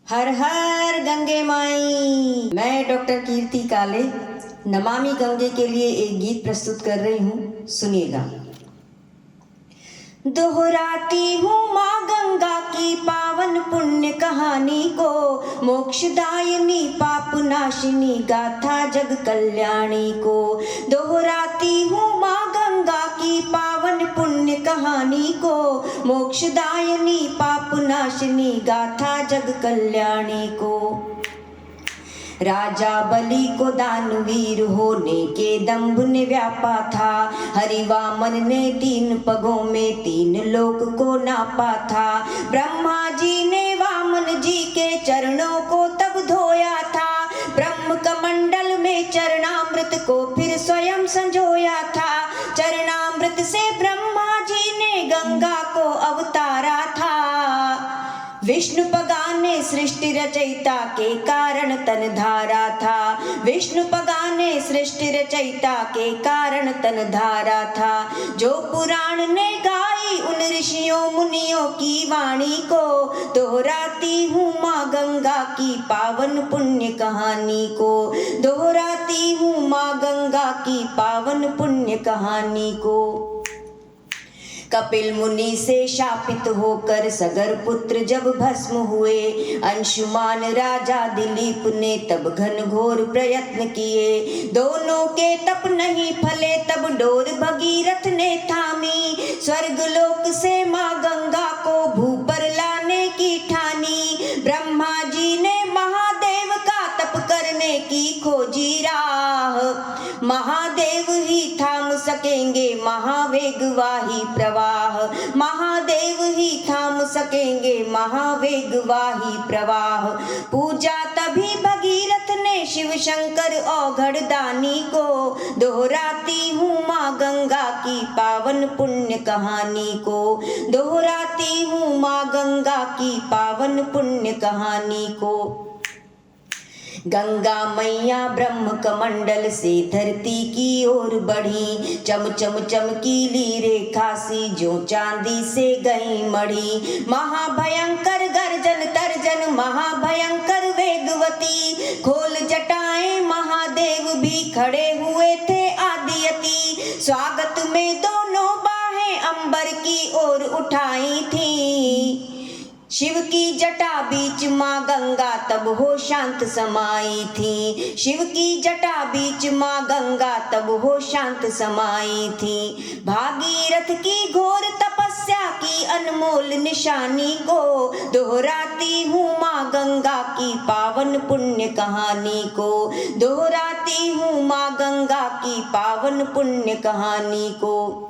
हर हर गंगे माई। मैं डॉक्टर कीर्ति काले नमामि गंगे के लिए एक गीत प्रस्तुत कर रही हूँ, सुनिएगा। दोहराती हूँ माँ गंगा की पावन पुण्य कहानी को, मोक्षदायिनी पाप नाशिनी गाथा जग कल्याणी को। दोहराती हूँ माँ गंगा की पावन पुण्य कहानी को, मोक्षदायिनी पाप नाशिनी गाथा जग कल्याणी को। राजा बलि को दानवीर होने के दंभ ने व्यापा था, हरिवामन ने 3 पगों में 3 लोक को नापा था। ब्रह्मा जी ने वामन जी के चरणों को तब धोया था, ब्रह्म कमंडल में चरणामृत को फिर स्वयं संजोया था। चरणामृत से ब्रह्मा जी ने गंगा को अवतारा था। विष्णु पगाने सृष्टि रचयिता के कारण तन धारा था, विष्णु पगाने सृष्टि रचयिता के कारण तन धारा था। जो पुराण ने गाई उन ऋषियों मुनियों की वाणी को, दोहराती हूँ माँ गंगा की पावन पुण्य कहानी को। दोहराती हूँ माँ गंगा की पावन पुण्य कहानी को। कपिल मुनि से शापित होकर सगर पुत्र जब भस्म हुए, अंशुमान राजा दिलीप ने तब घनघोर प्रयत्न किए। दोनों के तप नहीं फले तब डोर भगीरथ ने थामी, स्वर्गलोक से माँ गंगा को भू पर लाने की ठानी। ब्रह्मा जी ने महादेव का तप करने की खोजी राह, महादेव ही थाम सकेंगे महावेगवाही प्रवाह, महादेव ही थाम सकेंगे महावेगवाही प्रवाह। पूजा तभी भगीरथ ने शिव शंकर औघड़ दानी को, दोहराती हूँ माँ गंगा की पावन पुण्य कहानी को। दोहराती हूँ माँ गंगा की पावन पुण्य कहानी को। गंगा मैया ब्रह्म कमंडल से धरती की ओर बढ़ी, चम चम चमकीली रेखा सी जो चांदी से गई मढ़ी। महाभयंकर गर्जन तर्जन महाभयंकर वेगवती, खोल जटाएं महादेव भी खड़े हुए थे आदियति। स्वागत में दोनों बाहें अंबर की ओर उठाई थी, शिव की जटा बीच माँ गंगा तब हो शांत समाई थी। शिव की जटा बीच माँ गंगा तब हो शांत समाई थी। भागीरथ की घोर तपस्या की अनमोल निशानी को, दोहराती हूँ माँ गंगा की पावन पुण्य कहानी को। दोहराती हूँ माँ गंगा की पावन पुण्य कहानी को।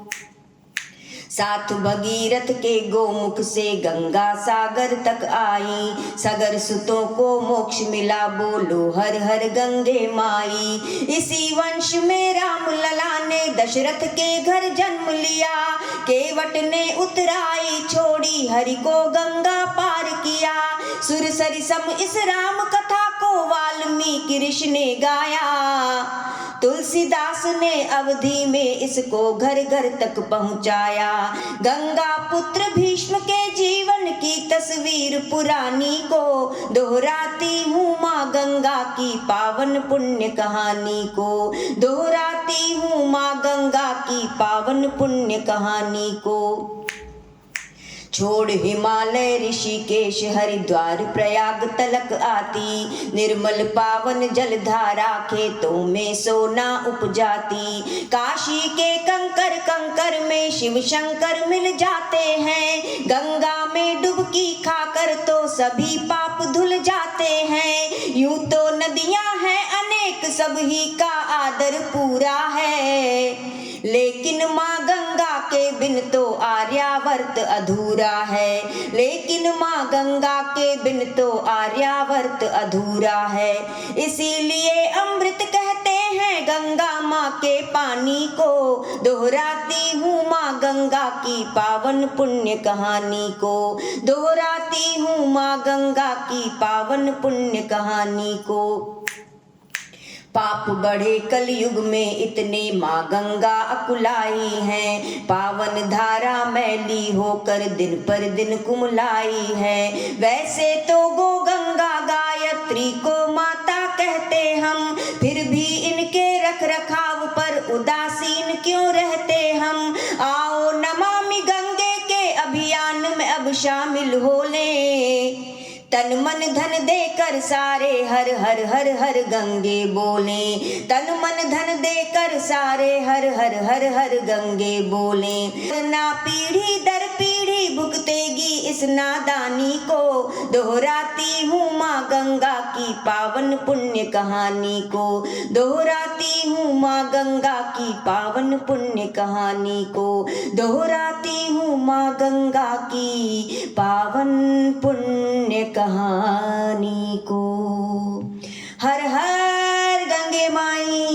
साथ भगीरथ के गोमुख से गंगा सागर तक आई, सगर सुतों को मोक्ष मिला बोलो हर हर गंगे माई। इसी वंश में राम लला ने दशरथ के घर जन्म लिया, केवट ने उतराई छोड़ी हरि को गंगा पार किया। सुर सरिसम इस राम कथा को वाल्मीकि ऋषि ने गाया, तुलसीदास ने अवधि में इसको घर घर तक पहुंचाया। गंगा पुत्र भीष्म के जीवन की तस्वीर पुरानी को, दोहराती हूँ माँ गंगा की पावन पुण्य कहानी को। दोहराती हूँ माँ गंगा की पावन पुण्य कहानी को। छोड़ हिमालय ऋषिकेश हरिद्वार प्रयाग तलक आती, निर्मल पावन जलधारा खेतों में सोना उपजाती। काशी के कंकर कंकर में शिव शंकर मिल जाते हैं, गंगा में डुबकी खाकर तो सभी पाप धुल जाते हैं। यूं तो नदियां हैं अनेक सब ही का आदर पूरा है, लेकिन माँ गंगा के बिन तो आर्यावर्त अधूरा है। लेकिन माँ गंगा के बिन तो आर्यावर्त अधूरा है। इसीलिए अमृत कहते हैं गंगा माँ के पानी को, दोहराती हूँ माँ गंगा की पावन पुण्य कहानी को। दोहराती हूँ माँ गंगा की पावन पुण्य कहानी को। पाप बढ़े कलयुग में इतने माँ गंगा अकुलाई है, पावन धारा मैली होकर दिन पर दिन कुमलाई है। वैसे तो गो गंगा गायत्री को माता कहते हम, फिर भी इनके रख रखाव पर उदासीन क्यों रहते हम। आओ नमामि गंगे के अभियान में अब शामिल हो लें, तन मन धन देकर सारे हर हर हर हर गंगे बोलें। तन मन धन देकर सारे हर हर हर हर गंगे बोलें। ना पीढ़ी दर पीढ़ी भुगतेगी इस नादानी को, दोहराती हूँ माँ गंगा की पावन पुण्य कहानी को। दोहराती हूँ माँ गंगा की पावन पुण्य कहानी को। दोहराती हूँ माँ गंगा की पावन पुण्य कहानी को। हर हर गंगे माई।